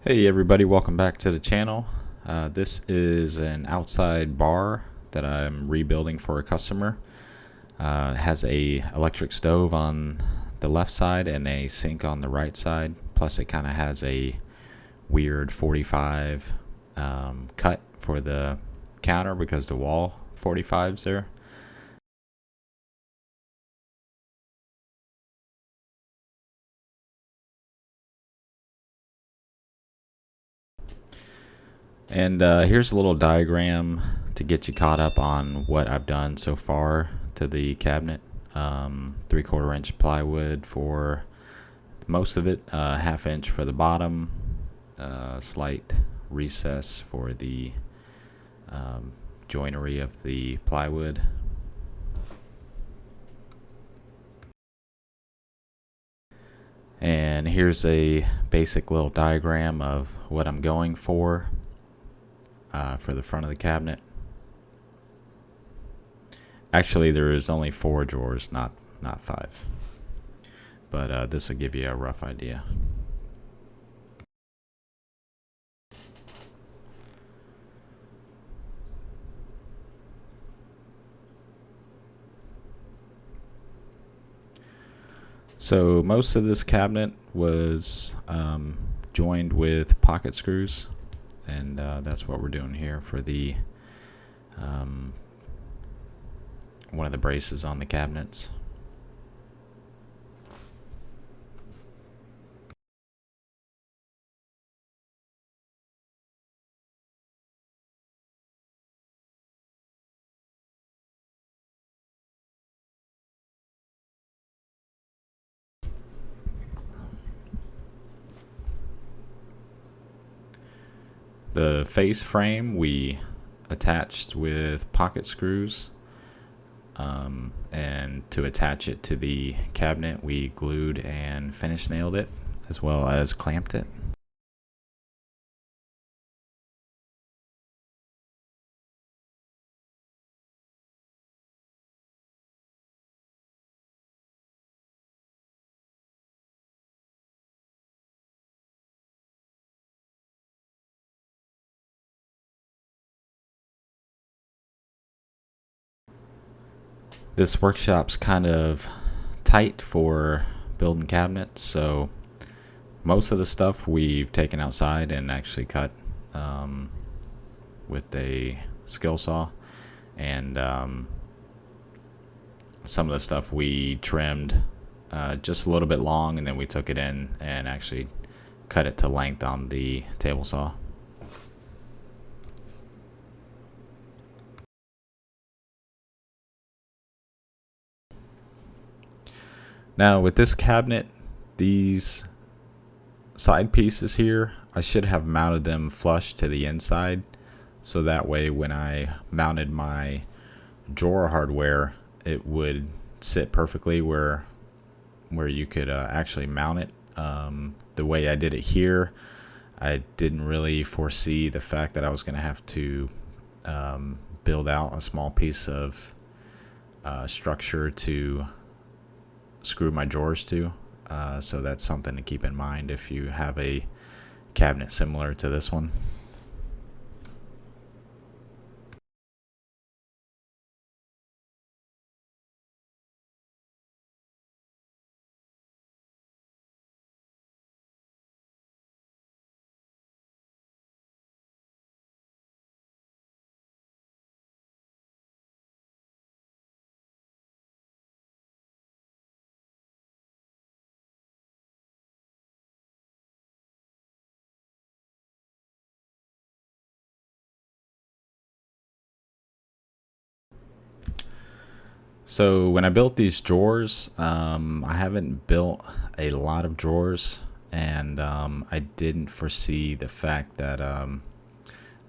Hey everybody, welcome back to the channel. This is an outside bar that I'm rebuilding for a customer. It has a electric stove on the left side and a sink on the right side. Plus it kind of has a weird 45 cut for the counter because the wall 45's there. And here's a little diagram to get you caught up on what I've done so far to the cabinet. 3/4 inch plywood for most of it, 1/2 inch for the bottom, slight recess for the joinery of the plywood. And here's a basic little diagram of what I'm going for the front of the cabinet. Actually, there is only 4 drawers, not 5. But this will give you a rough idea. So most of this cabinet was joined with pocket screws, and that's what we're doing here for the one of the braces on the cabinets. The face frame we attached with pocket screws, and to attach it to the cabinet we glued and finish nailed it as well as clamped it. This workshop's kind of tight for building cabinets, so most of the stuff we've taken outside and actually cut with a skill saw, and some of the stuff we trimmed just a little bit long, and then we took it in and actually cut it to length on the table saw. Now with this cabinet, these side pieces here, I should have mounted them flush to the inside, so that way when I mounted my drawer hardware it would sit perfectly where you could actually mount it. The way I did it here, I didn't really foresee the fact that I was going to have to build out a small piece of structure to screw my drawers to. So that's something to keep in mind if you have a cabinet similar to this one. So when I built these drawers, I haven't built a lot of drawers, and I didn't foresee the fact that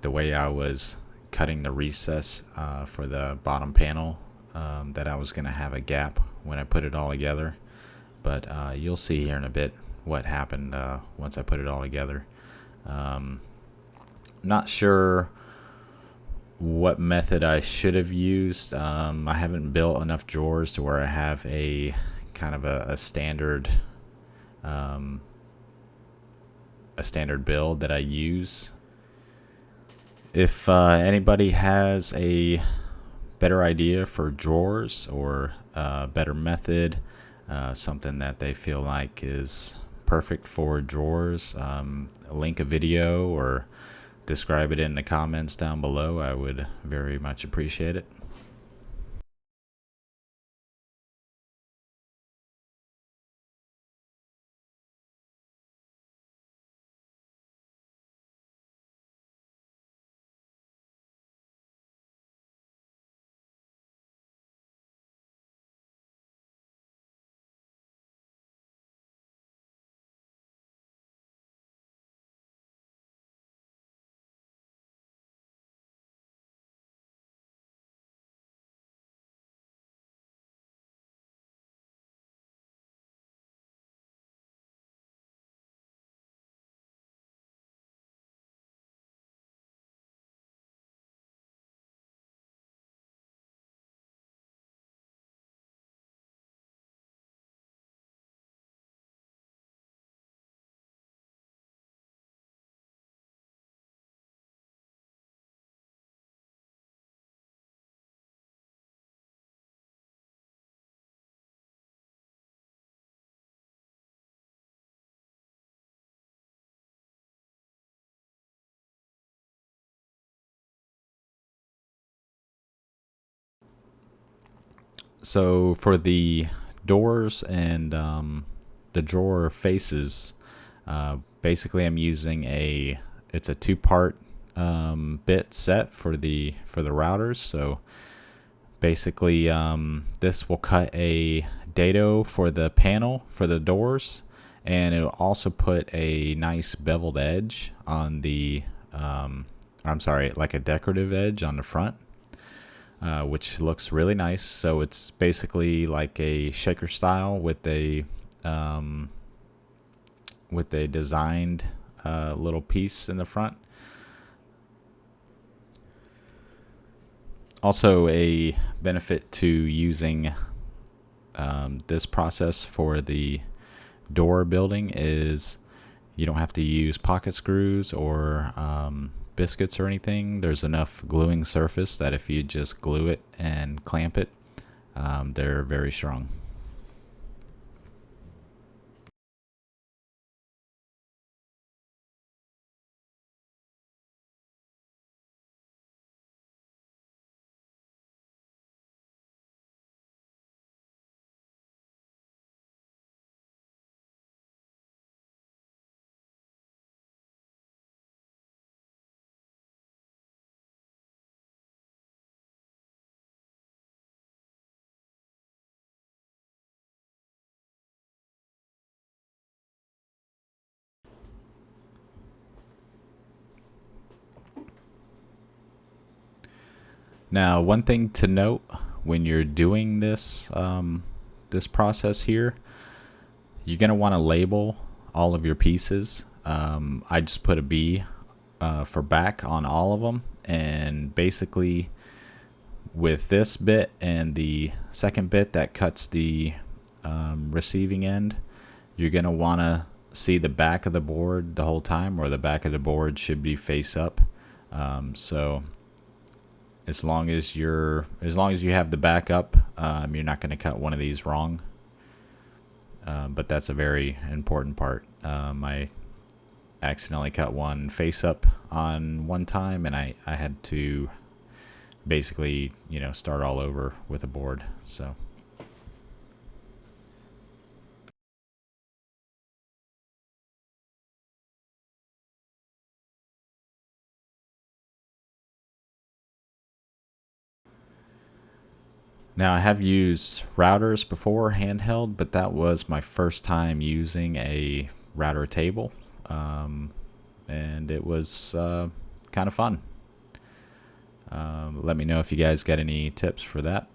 the way I was cutting the recess for the bottom panel, that I was going to have a gap when I put it all together. But you'll see here in a bit what happened once I put it all together. Not sure what method I should have used. I haven't built enough drawers to where I have a kind of a standard a standard build that I use. If anybody has a better idea for drawers or a better method, something that they feel like is perfect for drawers, link a video or describe it in the comments down below. I would very much appreciate it. So for the doors and the drawer faces, basically I'm using it's a two-part bit set for the routers. So basically this will cut a dado for the panel for the doors, and it will also put a nice beveled edge on the I'm sorry, like a decorative edge on the front, which looks really nice. So it's basically like a shaker style with a designed little piece in the front. Also, a benefit to using this process for the door building is you don't have to use pocket screws or biscuits or anything. There's enough gluing surface that if you just glue it and clamp it, they're very strong. Now, one thing to note when you're doing this this process here, you're gonna want to label all of your pieces. I just put a B for back on all of them, and basically with this bit and the second bit that cuts the receiving end, you're gonna want to see the back of the board the whole time, or the back of the board should be face up. So as long as you have the back up, you're not going to cut one of these wrong. But that's a very important part. I accidentally cut one face up on one time, and I had to basically start all over with a board. So now I have used routers before handheld, but that was my first time using a router table, and it was kind of fun. Let me know if you guys got any tips for that.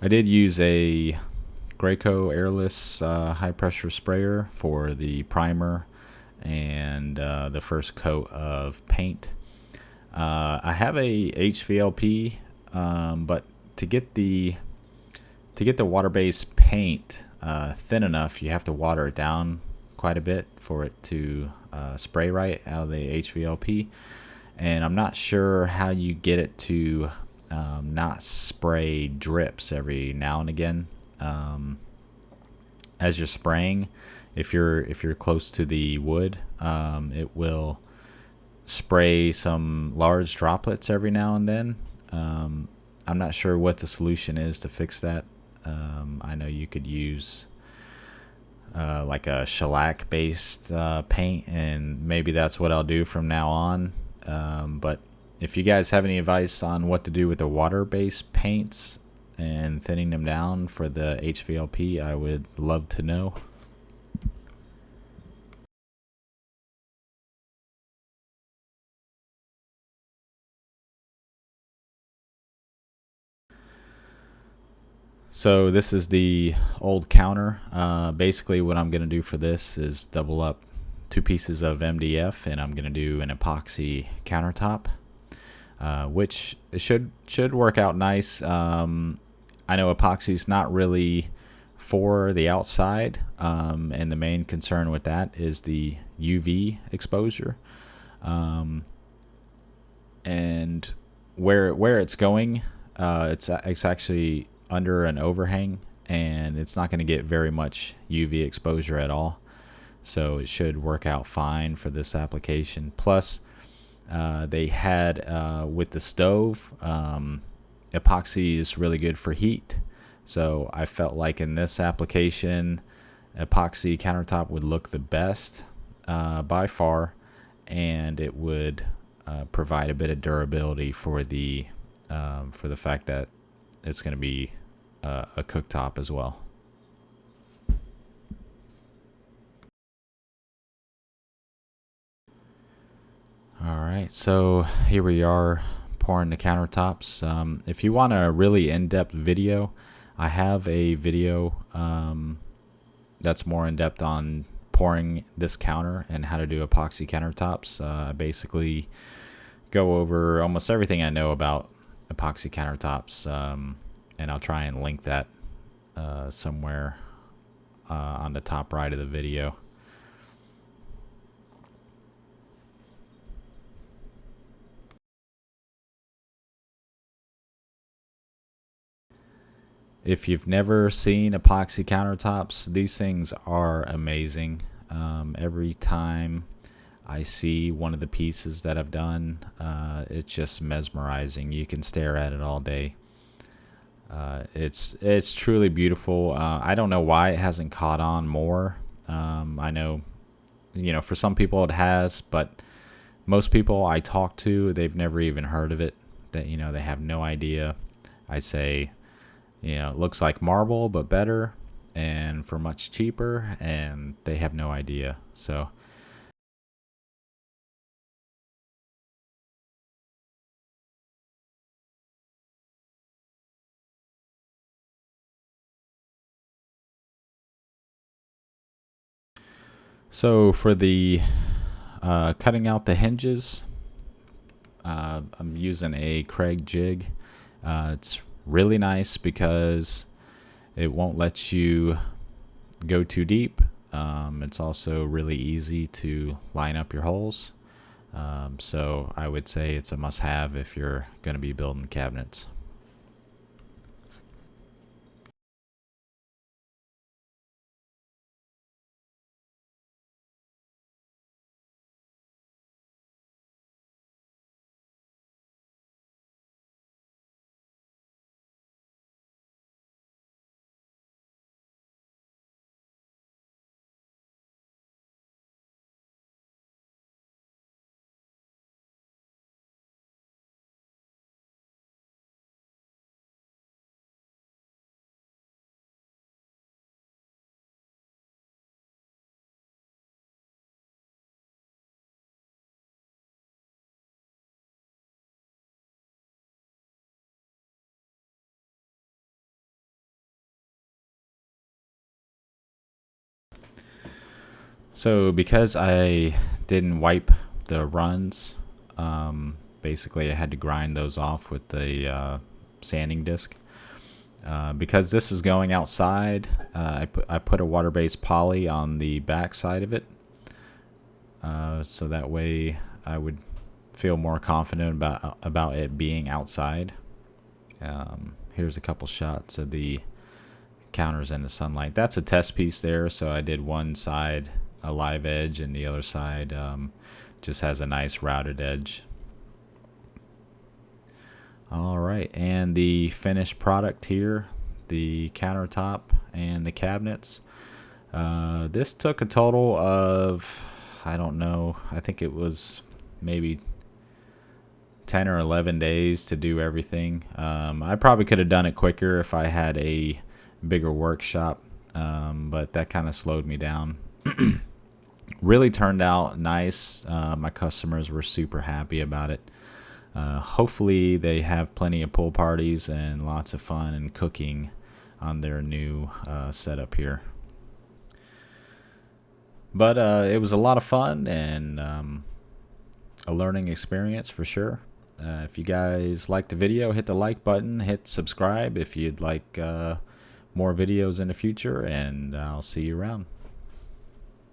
I did use a Graco airless high pressure sprayer for the primer and the first coat of paint. I have a HVLP, but to get the water-based paint thin enough, you have to water it down quite a bit for it to spray right out of the HVLP. And I'm not sure how you get it to not spray drips every now and again as you're spraying. If you're close to the wood, it will spray some large droplets every now and then. I'm not sure what the solution is to fix that. I know you could use like a shellac based paint, and maybe that's what I'll do from now on. But if you guys have any advice on what to do with the water based paints and thinning them down for the HVLP, I would love to know. So this is the old counter. Basically what I'm going to do for this is double up 2 pieces of MDF, and I'm going to do an epoxy countertop, which should work out nice. I know epoxy is not really for the outside, and the main concern with that is the UV exposure. And where it's going, it's actually under an overhang, and it's not going to get very much UV exposure at all. So it should work out fine for this application. Plus, they had with the stove, epoxy is really good for heat. So I felt like in this application, epoxy countertop would look the best by far, and it would provide a bit of durability for the fact that it's going to be a cooktop as well. All right, so here we are pouring the countertops. If you want a really in-depth video, I have a video that's more in-depth on pouring this counter and how to do epoxy countertops. I basically go over almost everything I know about epoxy countertops, and I'll try and link that somewhere on the top right of the video. If you've never seen epoxy countertops, these things are amazing. Every time I see one of the pieces that I've done, it's just mesmerizing. You can stare at it all day. It's truly beautiful. I don't know why it hasn't caught on more. I know, for some people it has, but most people I talk to, they've never even heard of it. That they have no idea. I say, it looks like marble but better and for much cheaper, and they have no idea. So for the cutting out the hinges, I'm using a Craig jig. It's really nice because it won't let you go too deep. It's also really easy to line up your holes. So I would say it's a must-have if you're going to be building cabinets. So because I didn't wipe the runs, basically I had to grind those off with the sanding disc. Because this is going outside, I put a water-based poly on the back side of it, so that way I would feel more confident about it being outside. Here's a couple shots of the counters in the sunlight. That's a test piece there, so I did one side a live edge and the other side just has a nice routed edge. Alright, and the finished product here, the countertop and the cabinets. This took a total of, I don't know, I think it was maybe 10 or 11 days to do everything. I probably could have done it quicker if I had a bigger workshop, but that kind of slowed me down. Really turned out nice. My customers were super happy about it. Hopefully they have plenty of pool parties and lots of fun and cooking on their new setup here. But it was a lot of fun and a learning experience for sure. If you guys liked the video, hit the like button, hit subscribe if you'd like more videos in the future, and I'll see you around.